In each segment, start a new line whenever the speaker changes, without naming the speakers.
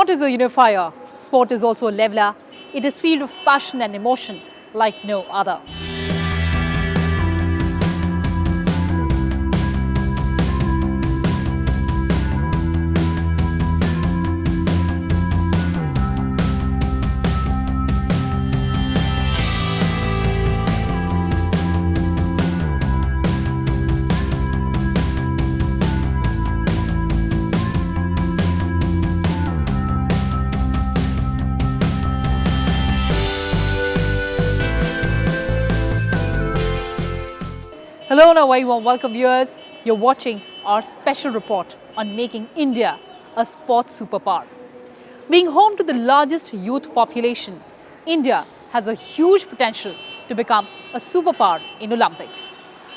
Sport is a unifier. Sport is also a leveler. It is filled with passion and emotion like no other. Hello and a very warm welcome viewers. You're watching our special report on making India a sports superpower. Being home to the largest youth population, India has a huge potential to become a superpower in Olympics.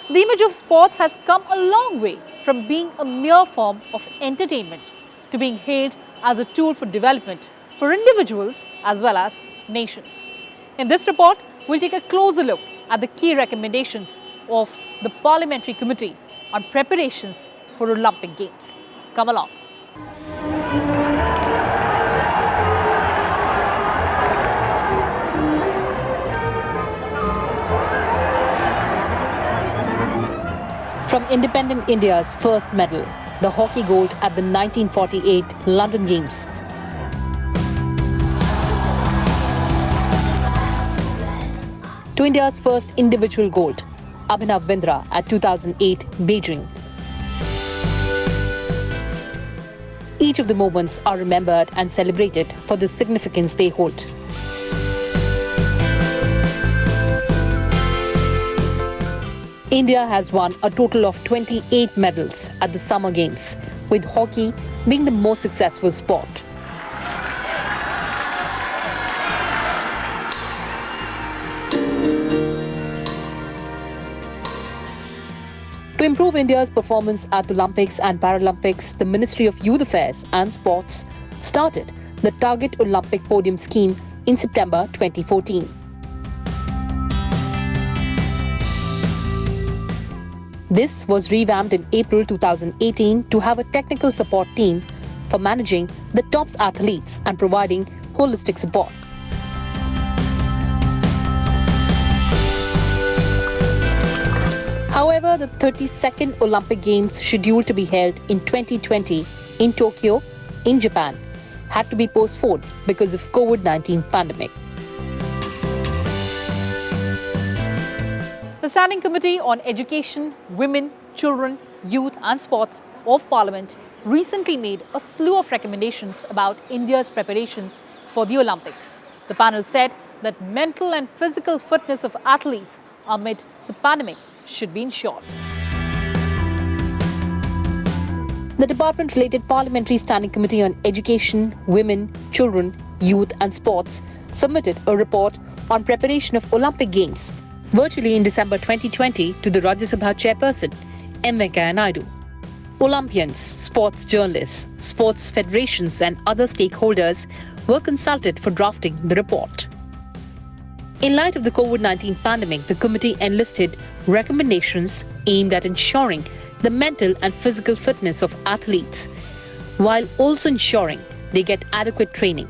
The image of sports has come a long way from being a mere form of entertainment to being hailed as a tool for development for individuals as well as nations. In this report, we'll take a closer look at the key recommendations of the Parliamentary Committee on Preparations for Olympic Games. Come along. From independent India's first medal, the hockey gold at the 1948 London Games, to India's first individual gold, Abhinav Bindra at 2008 Beijing. Each of the moments are remembered and celebrated for the significance they hold. India has won a total of 28 medals at the Summer Games, with hockey being the most successful sport. To improve India's performance at Olympics and Paralympics, the Ministry of Youth Affairs and Sports started the Target Olympic Podium scheme in September 2014. This was revamped in April 2018 to have a technical support team for managing the top athletes and providing holistic support. However, the 32nd Olympic Games scheduled to be held in 2020 in Tokyo, in Japan, had to be postponed because of COVID-19 pandemic. The Standing Committee on Education, Women, Children, Youth and Sports of Parliament recently made a slew of recommendations about India's preparations for the Olympics. The panel said that mental and physical fitness of athletes amid the pandemic should be ensured. The department-related Parliamentary Standing Committee on Education, Women, Children, Youth and Sports submitted a report on preparation of Olympic Games virtually in December 2020 to the Rajya Sabha chairperson, M. Venkaiah Naidu. Olympians, sports journalists, sports federations and other stakeholders were consulted for drafting the report. In light of the COVID-19 pandemic, the committee enlisted recommendations aimed at ensuring the mental and physical fitness of athletes, while also ensuring they get adequate training.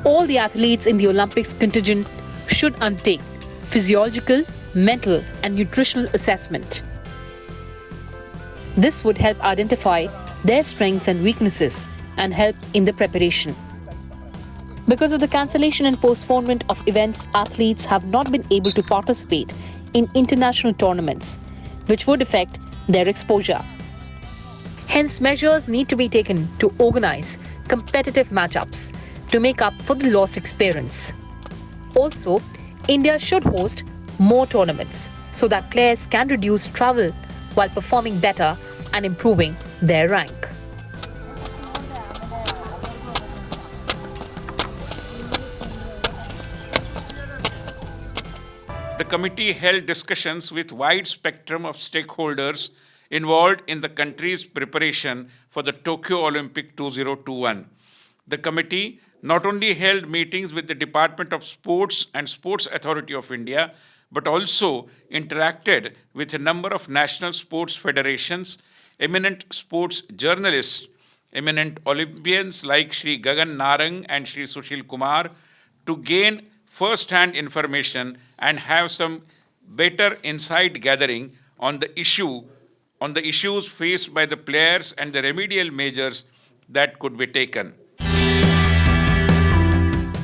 All the athletes in the Olympics contingent should undertake physiological, mental and nutritional assessment. This would help identify their strengths and weaknesses and help in the preparation. Because of the cancellation and postponement of events, athletes have not been able to participate in international tournaments, which would affect their exposure. Hence, measures need to be taken to organize competitive matchups to make up for the lost experience. Also, India should host more tournaments so that players can reduce travel while performing better and improving their rank.
The committee held discussions with wide spectrum of stakeholders involved in the country's preparation for the Tokyo Olympic 2021. The committee not only held meetings with the Department of Sports and Sports Authority of India, but also interacted with a number of national sports federations, eminent sports journalists, eminent Olympians like Sri Gagan Narang and Sri Sushil Kumar to gain first-hand information and have some better insight gathering on the issues faced by the players and the remedial measures that could be taken.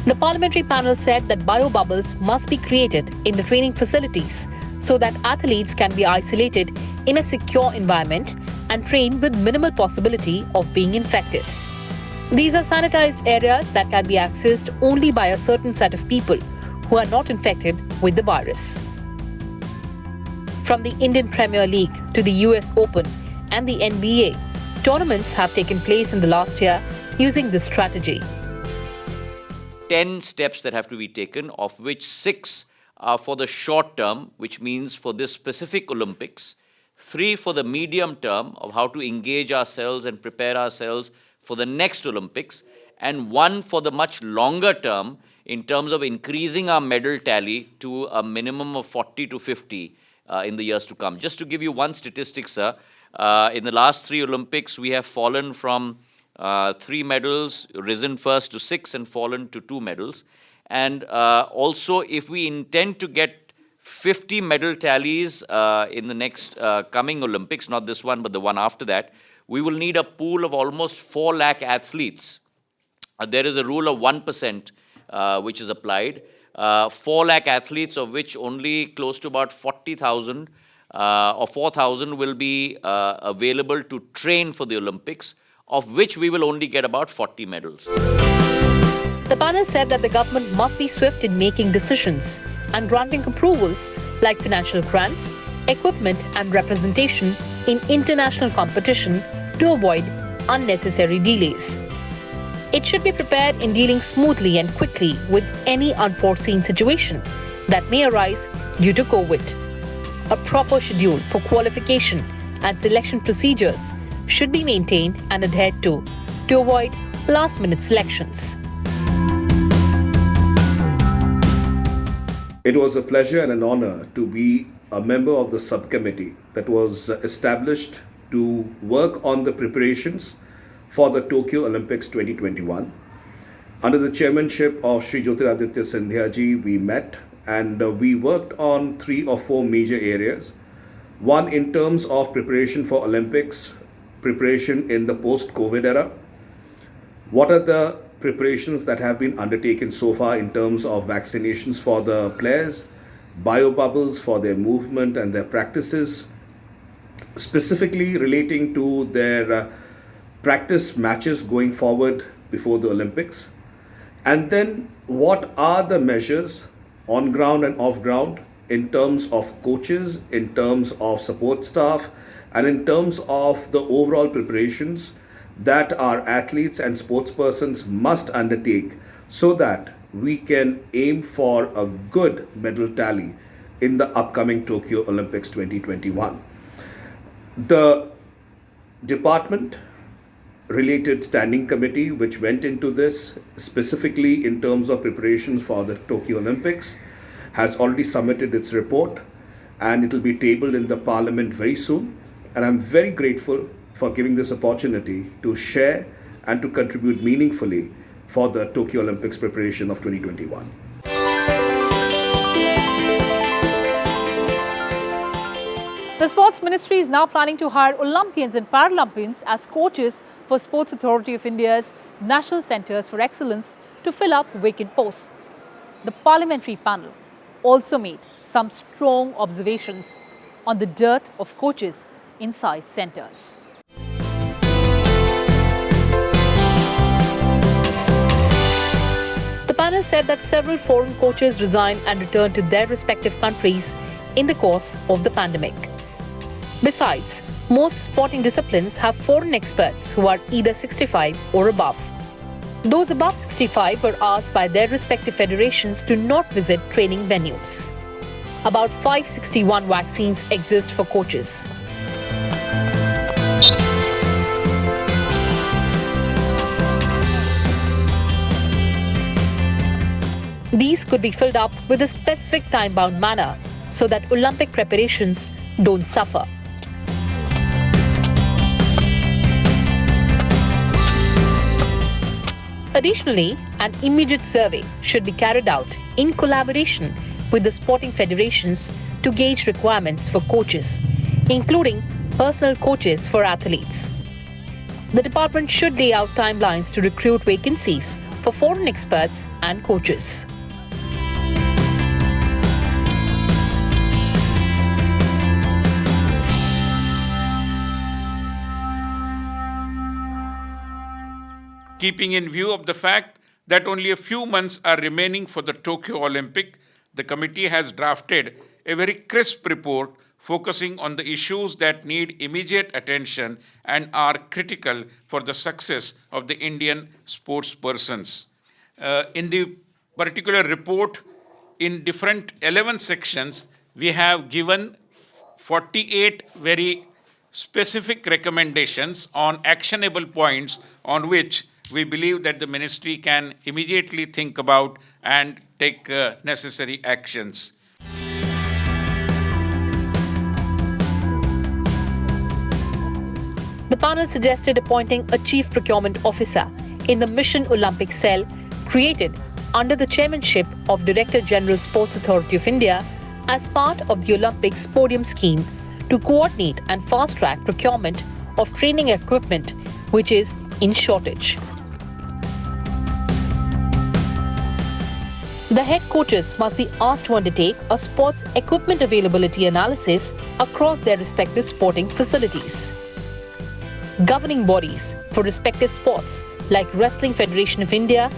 The parliamentary panel said that biobubbles must be created in the training facilities so that athletes can be isolated in a secure environment and train with minimal possibility of being infected. These are sanitized areas that can be accessed only by a certain set of people who are not infected with the virus. From the Indian Premier League to the US Open and the NBA, tournaments have taken place in the last year using this strategy.
10 steps that have to be taken, of which 6 are for the short term, which means for this specific Olympics, 3 for the medium term of how to engage ourselves and prepare ourselves for the next Olympics, and 1 for the much longer term in terms of increasing our medal tally to a minimum of 40 to 50 in the years to come. Just to give you one statistic, sir, in the last 3 Olympics, we have fallen from 3 medals, risen first to 6 and fallen to 2 medals. And also, if we intend to get 50 medal tallies in the next coming Olympics, not this one, but the one after that, we will need a pool of almost 4 lakh athletes. There is a rule of 1% which is applied. 4 lakh athletes, of which only close to about 40,000 or 4,000 will be available to train for the Olympics, of which we will only get about 40 medals.
The panel said that the government must be swift in making decisions and granting approvals like financial grants, equipment and representation in international competition to avoid unnecessary delays. It should be prepared in dealing smoothly and quickly with any unforeseen situation that may arise due to COVID. A proper schedule for qualification and selection procedures should be maintained and adhered to avoid last-minute selections.
It was a pleasure and an honor to be a member of the subcommittee that was established to work on the preparations for the Tokyo Olympics 2021. Under the chairmanship of Sri Jyotiraditya Scindia ji, we met and we worked on 3 or 4 major areas. One in terms of preparation for Olympics, preparation in the post-COVID era. What are the preparations that have been undertaken so far in terms of vaccinations for the players, biobubbles for their movement and their practices, specifically relating to their practice matches going forward before the Olympics, and then what are the measures on ground and off ground in terms of coaches, in terms of support staff, and in terms of the overall preparations that our athletes and sportspersons must undertake so that we can aim for a good medal tally in the upcoming Tokyo Olympics 2021. The department related standing committee which went into this specifically in terms of preparations for the Tokyo Olympics has already submitted its report and it will be tabled in the parliament very soon. And I'm very grateful for giving this opportunity to share and to contribute meaningfully for the Tokyo Olympics preparation of 2021.
The Sports Ministry is now planning to hire Olympians and Paralympians as coaches for Sports Authority of India's National Centres for Excellence to fill up vacant posts. The parliamentary panel also made some strong observations on the dearth of coaches inside centres.
The panel said that several foreign coaches resigned and returned to their respective countries in the course of the pandemic. Besides, most sporting disciplines have foreign experts who are either 65 or above. Those above 65 were asked by their respective federations to not visit training venues. About 561 vaccines exist for coaches. These could be filled up with a specific time-bound manner so that Olympic preparations don't suffer. Additionally, an immediate survey should be carried out in collaboration with the sporting federations to gauge requirements for coaches, including personal coaches for athletes. The department should lay out timelines to recruit vacancies for foreign experts and coaches.
Keeping in view of the fact that only a few months are remaining for the Tokyo Olympic, the committee has drafted a very crisp report focusing on the issues that need immediate attention and are critical for the success of the Indian sportspersons. In the particular report, in different 11 sections, we have given 48 very specific recommendations on actionable points on which we believe that the ministry can immediately think about and take necessary actions.
The panel suggested appointing a chief procurement officer in the Mission Olympic Cell created under the chairmanship of Director General Sports Authority of India as part of the Olympics Podium Scheme to coordinate and fast-track procurement of training equipment, which is in shortage. The head coaches must be asked to undertake a sports equipment availability analysis across their respective sporting facilities. Governing bodies for respective sports like Wrestling Federation of India,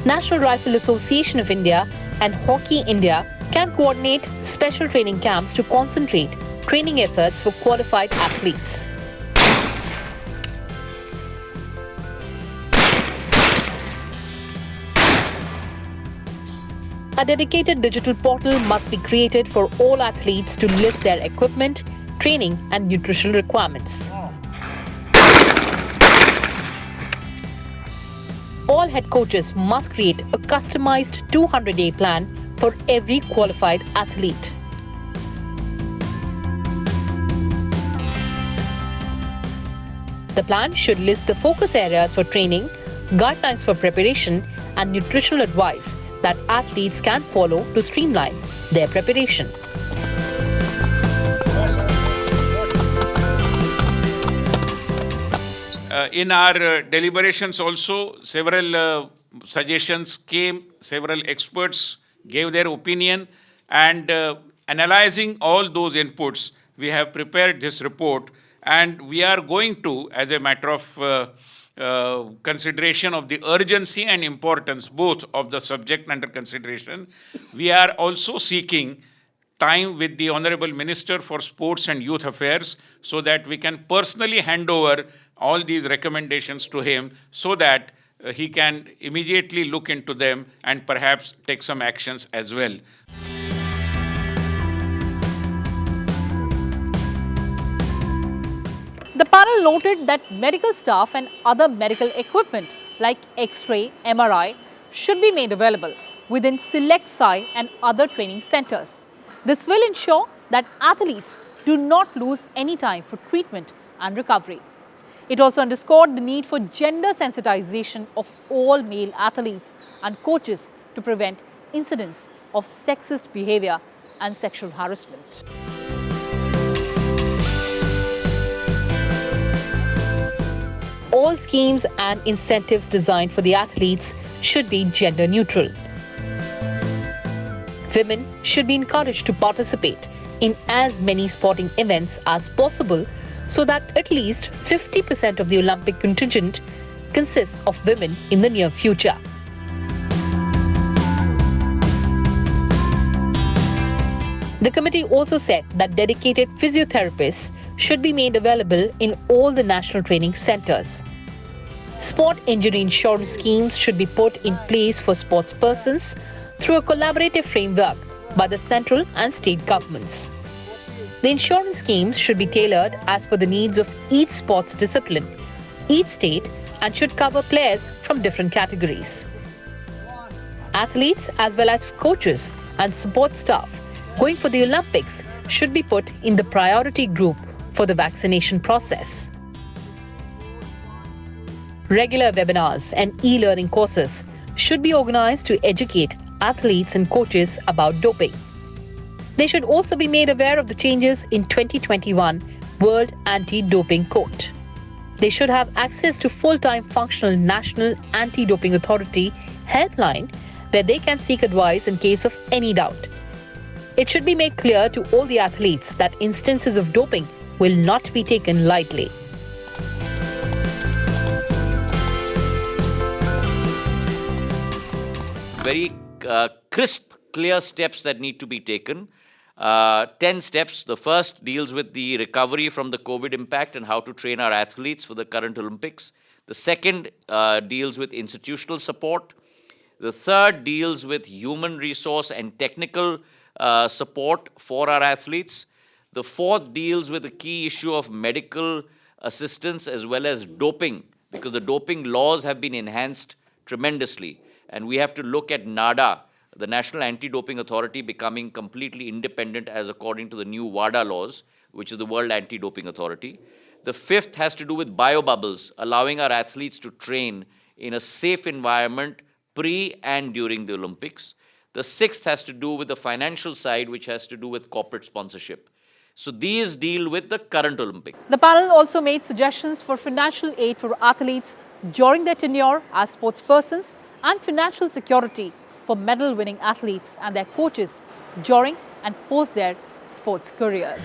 National Rifle Association of India, and Hockey India can coordinate special training camps to concentrate training efforts for qualified athletes. A dedicated digital portal must be created for all athletes to list their equipment, training, and nutritional requirements. All head coaches must create a customized 200-day plan for every qualified athlete. The plan should list the focus areas for training, guidelines for preparation, and nutritional advice that athletes can follow to streamline their preparation.
In our deliberations also, several suggestions came, several experts gave their opinion, and analyzing all those inputs, we have prepared this report, and we are going to, as a matter of consideration of the urgency and importance both of the subject under consideration, we are also seeking time with the Honorable Minister for Sports and Youth Affairs so that we can personally hand over all these recommendations to him so that he can immediately look into them and perhaps take some actions as well.
The panel noted that medical staff and other medical equipment like X-ray, MRI should be made available within select SAI and other training centers. This will ensure that athletes do not lose any time for treatment and recovery. It also underscored the need for gender sensitization of all male athletes and coaches to prevent incidents of sexist behavior and sexual harassment.
All schemes and incentives designed for the athletes should be gender neutral. Women should be encouraged to participate in as many sporting events as possible so that at least 50% of the Olympic contingent consists of women in the near future. The committee also said that dedicated physiotherapists should be made available in all the national training centers. Sport injury insurance schemes should be put in place for sports persons through a collaborative framework by the central and state governments. The insurance schemes should be tailored as per the needs of each sports discipline, each state, and should cover players from different categories. Athletes as well as coaches and support staff going for the Olympics should be put in the priority group for the vaccination process. Regular webinars and e-learning courses should be organized to educate athletes and coaches about doping. They should also be made aware of the changes in 2021 World Anti-Doping Code. They should have access to full-time functional National Anti-Doping Authority helpline where they can seek advice in case of any doubt. It should be made clear to all the athletes that instances of doping will not be taken lightly.
Very crisp, clear steps that need to be taken. 10 steps. The first deals with the recovery from the COVID impact and how to train our athletes for the current Olympics. The second deals with institutional support. The third deals with human resource and technical support for our athletes. The fourth deals with the key issue of medical assistance as well as doping, because the doping laws have been enhanced tremendously. And we have to look at NADA, the National Anti-Doping Authority, becoming completely independent as according to the new WADA laws, which is the World Anti-Doping Authority. The fifth has to do with biobubbles, allowing our athletes to train in a safe environment pre and during the Olympics. The sixth has to do with the financial side, which has to do with corporate sponsorship. So these deal with the current Olympics.
The panel also made suggestions for financial aid for athletes during their tenure as sportspersons and financial security for medal-winning athletes and their coaches during and post their sports careers.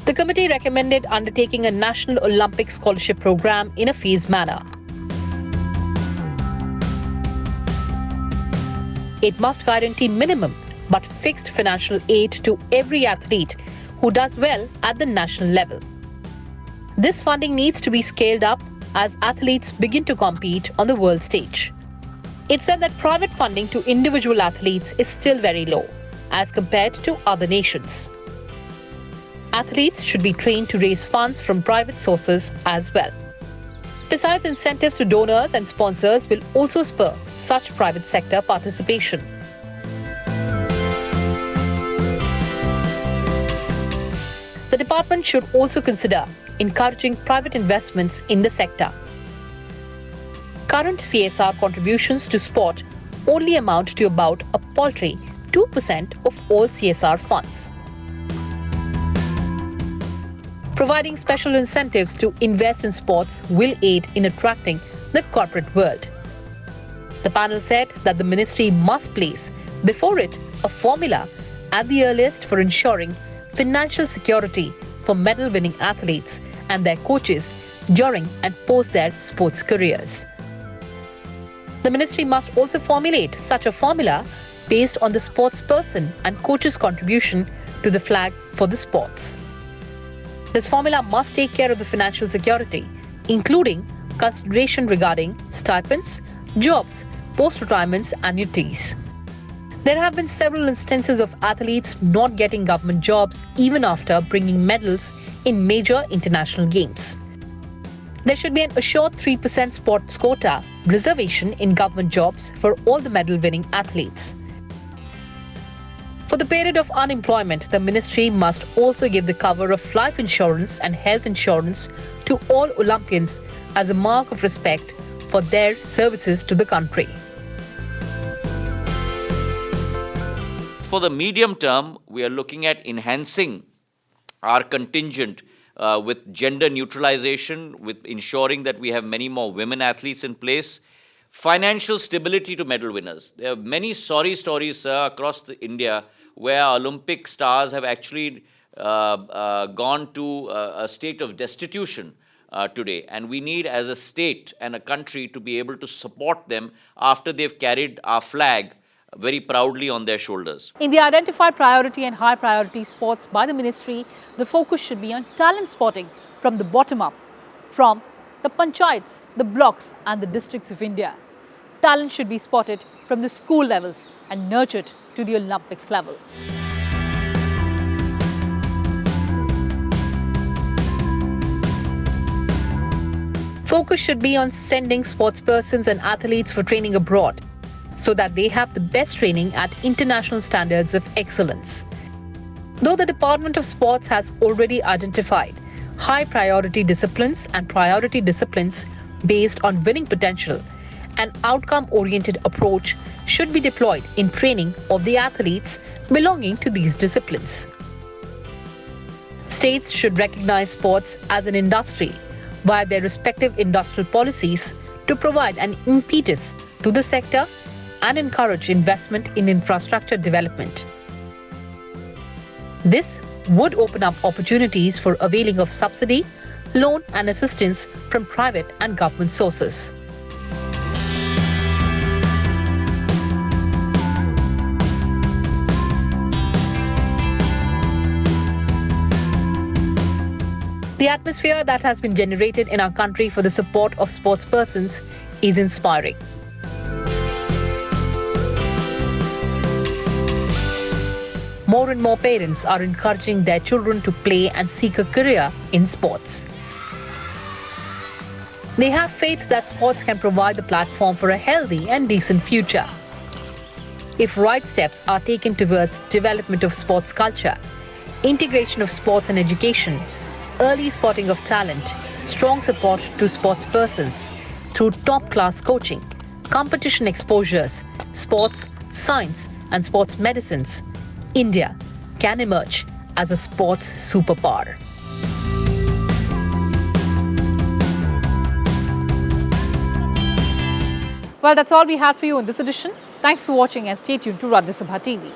The committee recommended undertaking a National Olympic Scholarship Program in a phased manner. It must guarantee minimum but fixed financial aid to every athlete who does well at the national level. This funding needs to be scaled up as athletes begin to compete on the world stage. It said that private funding to individual athletes is still very low as compared to other nations. Athletes should be trained to raise funds from private sources as well. Besides, incentives to donors and sponsors will also spur such private sector participation. The department should also consider encouraging private investments in the sector. Current CSR contributions to sport only amount to about a paltry 2% of all CSR funds. Providing special incentives to invest in sports will aid in attracting the corporate world. The panel said that the ministry must place before it a formula at the earliest for ensuring financial security for medal-winning athletes and their coaches during and post their sports careers. The ministry must also formulate such a formula based on the sportsperson and coach's contribution to the flag for the sports. This formula must take care of the financial security, including consideration regarding stipends, jobs, post-retirements, annuities. There have been several instances of athletes not getting government jobs even after bringing medals in major international games. There should be an assured 3% sports quota reservation in government jobs for all the medal-winning athletes. For the period of unemployment, the ministry must also give the cover of life insurance and health insurance to all Olympians as a mark of respect for their services to the country.
For the medium term, we are looking at enhancing our contingent with gender neutralization, with ensuring that we have many more women athletes in place. Financial stability to medal winners. There are many sorry stories, sir, across India where Olympic stars have actually gone to a state of destitution today. And we need, as a state and a country, to be able to support them after they've carried our flag very proudly on their shoulders.
In the identified priority and high priority sports by the ministry, the focus should be on talent spotting from the bottom up, from the panchayats, the blocks and the districts of India. Talent should be spotted from the school levels and nurtured to the Olympics level.
Focus should be on sending sportspersons and athletes for training abroad so that they have the best training at international standards of excellence. Though the Department of Sports has already identified high priority disciplines and priority disciplines based on winning potential, an outcome-oriented approach should be deployed in training of the athletes belonging to these disciplines. States should recognize sports as an industry via their respective industrial policies to provide an impetus to the sector and encourage investment in infrastructure development. This would open up opportunities for availing of subsidy, loan and assistance from private and government sources. The atmosphere that has been generated in our country for the support of sportspersons is inspiring. More and more parents are encouraging their children to play and seek a career in sports. They have faith that sports can provide the platform for a healthy and decent future. If right steps are taken towards development of sports culture, integration of sports and education, early spotting of talent, strong support to sportspersons through top-class coaching, competition exposures, sports, science and sports medicines, India can emerge as a sports superpower.
Well, that's all we have for you in this edition. Thanks for watching and stay tuned to Rajya Sabha TV.